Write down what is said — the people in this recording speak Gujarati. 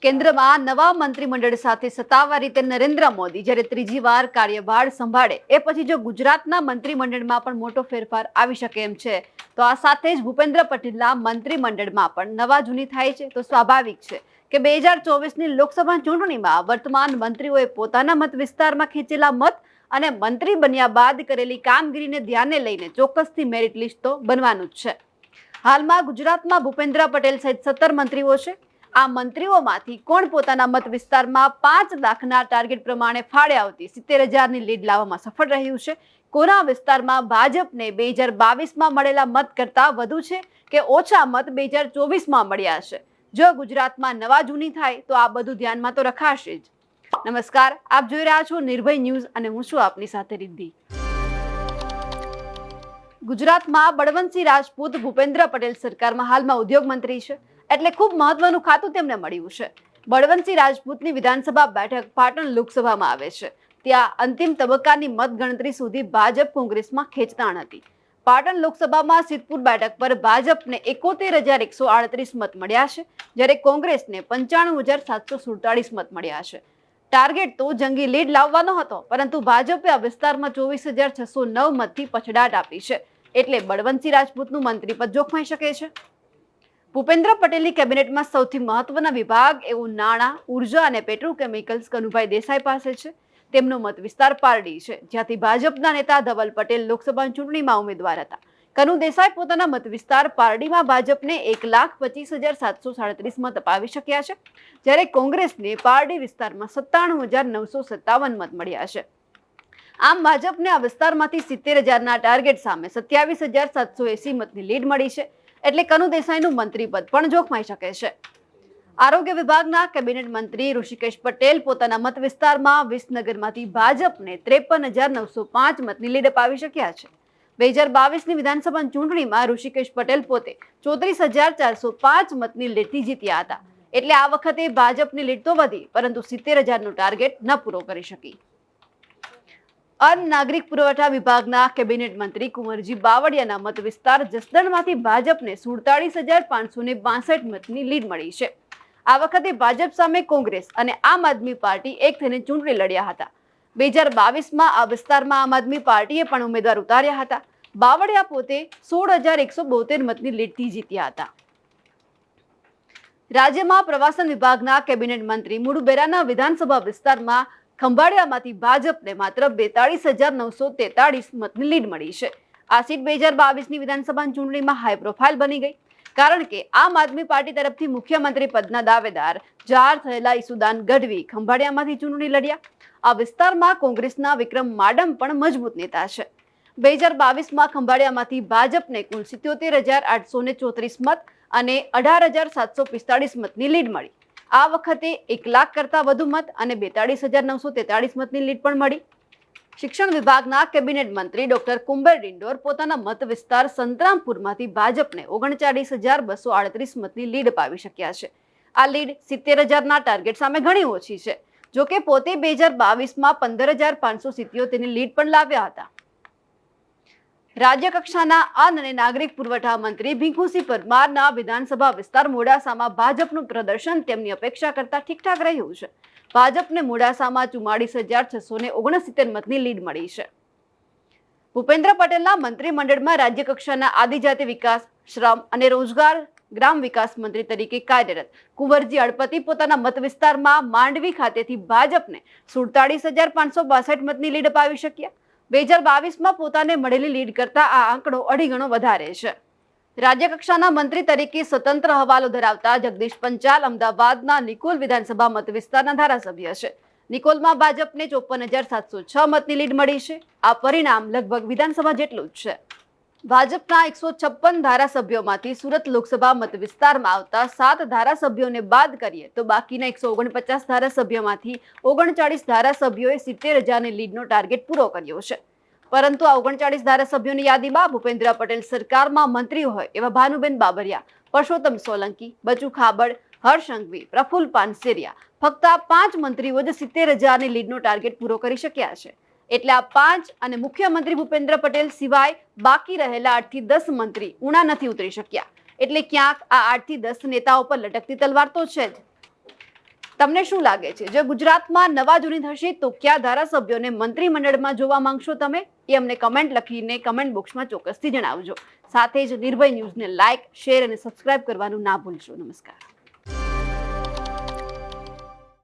કેન્દ્રમાં નવા મંત્રીમંડળ સાથે સત્તાવાર રીતે નરેન્દ્ર મોદી જ્યારે ત્રીજી વાર કાર્યભાર સંભાળે એ પછી જો ગુજરાતના મંત્રીમંડળમાં પણ મોટો ફેરફાર આવી શકે એમ છે, તો આ સાથે જ ભૂપેન્દ્ર પટેલના મંત્રીમંડળમાં પણ નવા જૂની થાય છે. તો સ્વાભાવિક છે કે 2024ની લોકસભા ચૂંટણીમાં વર્તમાન મંત્રીઓએ પોતાના મત વિસ્તારમાં ખેંચેલા મત અને મંત્રી બન્યા બાદ કરેલી કામગીરીને ધ્યાને લઈને ચોક્કસથી મેરિટ લિસ્ટ તો બનવાનું જ છે. હાલમાં ગુજરાતમાં ભૂપેન્દ્ર પટેલ સહિત 17 મંત્રીઓ છે. આ મંત્રીઓમાંથી કોણ પોતાના મત વિસ્તારમાં 5 લાખના ટાર્ગેટ પ્રમાણે ફાળે આવતી 70,000ની લીડ લાવવામાં સફળ રહ્યું છે? કોના વિસ્તારમાં ભાજપને 2022માં મળેલા મત કરતા વધુ છે કે ઓછા મત 2024માં મળ્યા છે? જો ગુજરાતમાં નવા જૂની થાય તો આ બધું ધ્યાનમાં તો રખાશે જ. નમસ્કાર, આપ જોઈ રહ્યા છો નિર્ભય ન્યૂઝ અને હું છું આપની સાથે રિદ્ધિ. ગુજરાતમાં બળવંતસિંહ રાજપૂત ભૂપેન્દ્ર પટેલ સરકારમાં હાલમાં ઉદ્યોગ મંત્રી છે, એટલે ખૂબ મહત્વનું ખાતું તેમને મળ્યું છે. બળવંતસિંહ રાજપૂતની વિધાનસભા બેઠક પાટણ લોકસભામાં આવે છે. ત્યાં અંતિમ તબક્કાની મતગણતરી સુધી ભાજપ કોંગ્રેસમાં ખેંચતાણ હતી. પાટણ લોકસભામાં સિદ્ધપુર બેઠક પર ભાજપને 71,138 મત મળ્યા છે, જ્યારે કોંગ્રેસને 95,747 મત મળ્યા છે. ટાર્ગેટ તો જંગી લીડ લાવવાનો હતો, પરંતુ ભાજપે આ વિસ્તારમાં 24,609 મતથી પછડાટ આપી છે, એટલે બળવંતસિંહ રાજપૂતનું મંત્રીપદ જોખમાઈ શકે છે. ભૂપેન્દ્ર પટેલની કેબિનેટમાં સૌથી મહત્વના વિભાગ એવું નાણાં, ઉર્જા અને પેટ્રોકેમિકલ્સ કનુભાઈ દેસાઈ પાસે છે. તેમનો મત વિસ્તાર પારડી છે, જ્યાંથી ભાજપના નેતા ધવલ પટેલ લોકસભા ચૂંટણીમાં ઉમેદવાર હતા. કનુ દેસાઈ પોતાના મત વિસ્તાર પારડીમાં ભાજપને 1,25,737 મત અપાવી શક્યા છે, જ્યારે કોંગ્રેસને પારડી વિસ્તારમાં 97,957 મત મળ્યા છે. આમ ભાજપને આ વિસ્તારમાંથી 70,000ના ટાર્ગેટ સામે 27,780 મતની લીડ મળી છે, એટલે કનુ દેસાઈનું મંત્રીપદ પણ જોખમાઈ શકે છે. આરોગ્ય વિભાગના કેબિનેટ મંત્રી ઋષિકેશ પટેલ પોતાના મત વિસ્તારમાં વિસનગરમાંથી ભાજપને 53,905 મતની લીડ અપાવી શક્યા છે. 2022ની વિધાનસભા ચૂંટણીમાં ઋષિકેશ પટેલ પોતે 34,405 મતની લીડથી જીત્યા હતા, એટલે આ વખતે ભાજપની લીડ તો વધી, પરંતુ 70,000નો ટાર્ગેટ ન પૂરો કરી શકી. અન્ન નાગરિક પુરવઠા વિભાગના કેબિનેટ મંત્રી કુંવરજી બાવળિયાના મત વિસ્તાર જસદણમાંથી ભાજપને 47,562 મતની લીડ મળી છે. આ વખતે ભાજપ સામે કોંગ્રેસ અને આમ આદમી પાર્ટી એક થઈને ચૂંટણી લડ્યા હતા. 2022માં આ વિસ્તારમાં આમ આદમી પાર્ટીએ પણ ઉમેદવાર ઉતાર્યા હતા. બાવળિયા પોતે 16,172 મતની લીડથી જીત્યા હતા. રાજ્યમાં પ્રવાસન વિભાગના કેબિનેટ મંત્રી મુડુબેરાના વિધાનસભા વિસ્તારમાં ખંભાળિયામાંથી ભાજપને માત્ર 42,943 મતની લીડ મળી છે. આ સીટ 2022ની વિધાનસભા ચૂંટણીમાં હાઈ પ્રોફાઇલ બની ગઈ, કારણ કે આમ આદમી પાર્ટી તરફથી મુખ્યમંત્રી પદના દાવેદાર જાહેર થયેલા ઈસુદાન ગઢવી ખંભાળિયામાંથી ચૂંટણી લડ્યા. આ વિસ્તારમાં કોંગ્રેસના વિક્રમ માડમ પણ મજબૂત નેતા છે. 2022માં ખંભાળિયામાંથી ભાજપને કુલ 77,834 મત અને 18,745 મતની લીડ મળી. આ વખતે 1 લાખ કરતા વધુ મત અને 42,943 મતની લીડ પણ મળી. શિક્ષણ વિભાગના કેબિનેટ મંત્રી ડોક્ટર કુંબર ડિંડોર પોતાના મત વિસ્તાર સંતરામપુરમાંથી ભાજપને 39,238 મતની લીડ અપાવી શક્યા છે. આ લીડ 70,000ના ટાર્ગેટ સામે ઘણી ઓછી છે. જોકે પોતે 2022માં 15,577ની લીડ પણ લાવ્યા હતા. રાજ્ય કક્ષાના અન્ન અને નાગરિક પુરવઠા મંત્રી ભીખુસિંહ પરમારના વિધાનસભા વિસ્તાર મોડાસામાં ભાજપનું પ્રદર્શન તેમની અપેક્ષા કરતા ઠીકઠાક રહ્યું છે. ભાજપને મોડાસામાં 44,669 મતની લીડ મળી છે. ભૂપેન્દ્ર પટેલના મંત્રીમંડળમાં રાજ્ય કક્ષાના આદિજાતિ વિકાસ, શ્રમ અને રોજગાર, ગ્રામ વિકાસ મંત્રી તરીકે કાર્યરત કુંવરજી અડપતિ પોતાના મત વિસ્તારમાં માંડવી ખાતેથી ભાજપને 47,562 મતની લીડ અપાવી શક્યા. 2022માં પોતાને મળેલી લીડ કરતા આ આંકડો 2.5 ગણો વધારે છે. રાજ્ય કક્ષાના મંત્રી તરીકે સ્વતંત્ર હવાલો ધરાવતા જગદીશ પંચાલ અમદાવાદના નિકોલ વિધાનસભા મત વિસ્તારના ધારાસભ્ય છે. નિકોલમાં ભાજપને 54,706 મતની લીડ મળી છે. આ પરિણામ લગભગ વિધાનસભા જેટલું જ છે. ભાજપના 156 ધારાસભ્યોમાંથી સુરત લોકસભા મત વિસ્તારમાં આવતા 7 ધારાસભ્યોને બાદ કરીએ તો બાકીના 149 ધારાસભ્યોમાંથી 39 ધારાસભ્યોએ 70,000ની લીડનો ટાર્ગેટ પૂરો કર્યો છે. પરંતુ આ 39 ધારાસભ્યોની યાદીમાં ભૂપેન્દ્ર પટેલ સરકારમાં મંત્રી હોય એવા ભાનુબેન બાબરિયા, પરસોત્તમ સોલંકી, બચુ ખાબડ, હર્ષ સંઘવી, પ્રફુલ્લ પાનસેરિયા ફક્ત આ 5 મંત્રીઓ જ 70,000ની લીડનો ટાર્ગેટ પૂરો કરી શક્યા છે. એટલે આ 5 અને મુખ્યમંત્રી ભૂપેન્દ્ર પટેલ સિવાય બાકી રહેલા 8 થી 10 મંત્રી ઉણા નથી ઉતરી શક્યા. એટલે ક્યાંક આ 8 થી 10 નેતાઓ પર લટકતી તલવાર તો છે જ. તમને શું લાગે છે, જો ગુજરાતમાં નવા જૂની થશે તો કયા ધારાસભ્યોને મંત્રીમંડળમાં જોવા માંગશો તમે? એ અમને કમેન્ટ લખીને કમેન્ટ બોક્સમાં ચોક્કસથી જણાવજો. સાથે જ નિર્ભય ન્યૂઝને લાઇક, શેર અને સબસ્ક્રાઇબ કરવાનું ના ભૂલશો. નમસ્કાર.